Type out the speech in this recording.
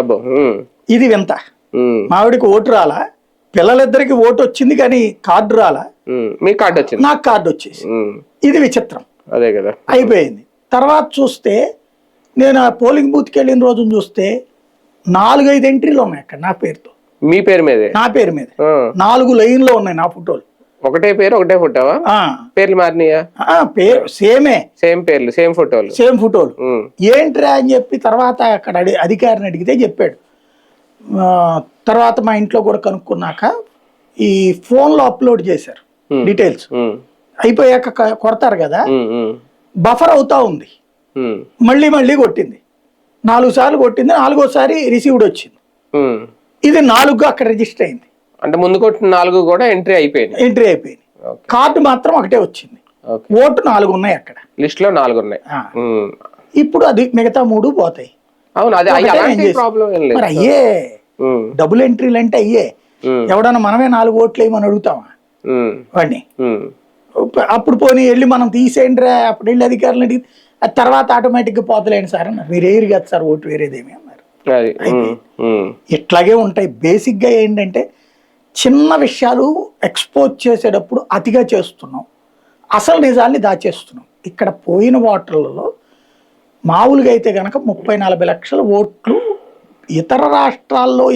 అబ్బో. ఇది వింత. మావిడికి ఓటు రాలా, పిల్లలిద్దరికి ఓటు వచ్చింది కానీ కార్డు రాలా, మీ కార్డు వచ్చింది, నాకు కార్డు వచ్చేసి. ఇది విచిత్రం. అదే కదా, అయిపోయింది. తర్వాత చూస్తే నేను ఆ పోలింగ్ బూత్కి వెళ్ళిన రోజున చూస్తే 4-5 ఎంట్రీలు ఉన్నాయి అక్కడ నా పేరుతో. మీ పేరు మీదే? నా పేరు మీద 4 లైన్లో ఉన్నాయి నా ఫోటోలు. ఒకటే పేరు ఒకటే ఫోటోవా? పేర్లు మారినాయా? పేరు సేమే, సేమ్ పేర్లు సేమ్ ఫోటోలు. ఏంట్రా అని చెప్పి తర్వాత అక్కడ అధికారిని అడిగితే చెప్పాడు. తర్వాత మా ఇంట్లో కూడా కనుక్కున్నాక ఈ ఫోన్లో అప్లోడ్ చేశారు డీటెయిల్స్. అయిపోయాక కొడతారు కదా, బఫర్ అవుతా ఉంది. మళ్ళీ మళ్ళీ కొట్టింది, 4 సార్లు కొట్టింది. 4వ సారి రిసీవ్డ్ వచ్చింది. ఇది 4 అక్కడ రిజిస్టర్ అయింది. అంటే ముందు కొట్టిన 4 కూడా ఎంట్రీ అయిపోయింది. కార్డు మాత్రం ఒకటే వచ్చింది. ఓటు 4 ఉన్నాయి అక్కడ లిస్ట్ లో, 4 ఉన్నాయి. ఇప్పుడు అది మిగతా 3 పోతాయి. అవును, అది మరి అయ్యే డబుల్ ఎంట్రీలు అంటే అయ్యే. ఎవడన్నా మనమే 4 ఓట్లు వేయమని అడుగుతామా వాడిని? అప్పుడు పోనీ వెళ్ళి మనం తీసేయండి రా, అప్పుడు వెళ్ళి అధికారులు అడిగి తర్వాత ఆటోమేటిక్గా పోతలేండి సార్ అన్నారు. మీరు ఏరు కదా సార్ ఓటు వేరేదేమి అన్నారు. ఇట్లాగే ఉంటాయి. బేసిక్గా ఏంటంటే చిన్న విషయాలు ఎక్స్పోజ్ చేసేటప్పుడు అతిగా చేస్తున్నాం, అసలు నిజాల్ని దాచేస్తున్నాం. ఇక్కడ పోయిన ఓటర్లలో మామూలుగా అయితే కనుక 30-40 లక్షల ఓట్లు ఇతర రాష్ట్రాల్లో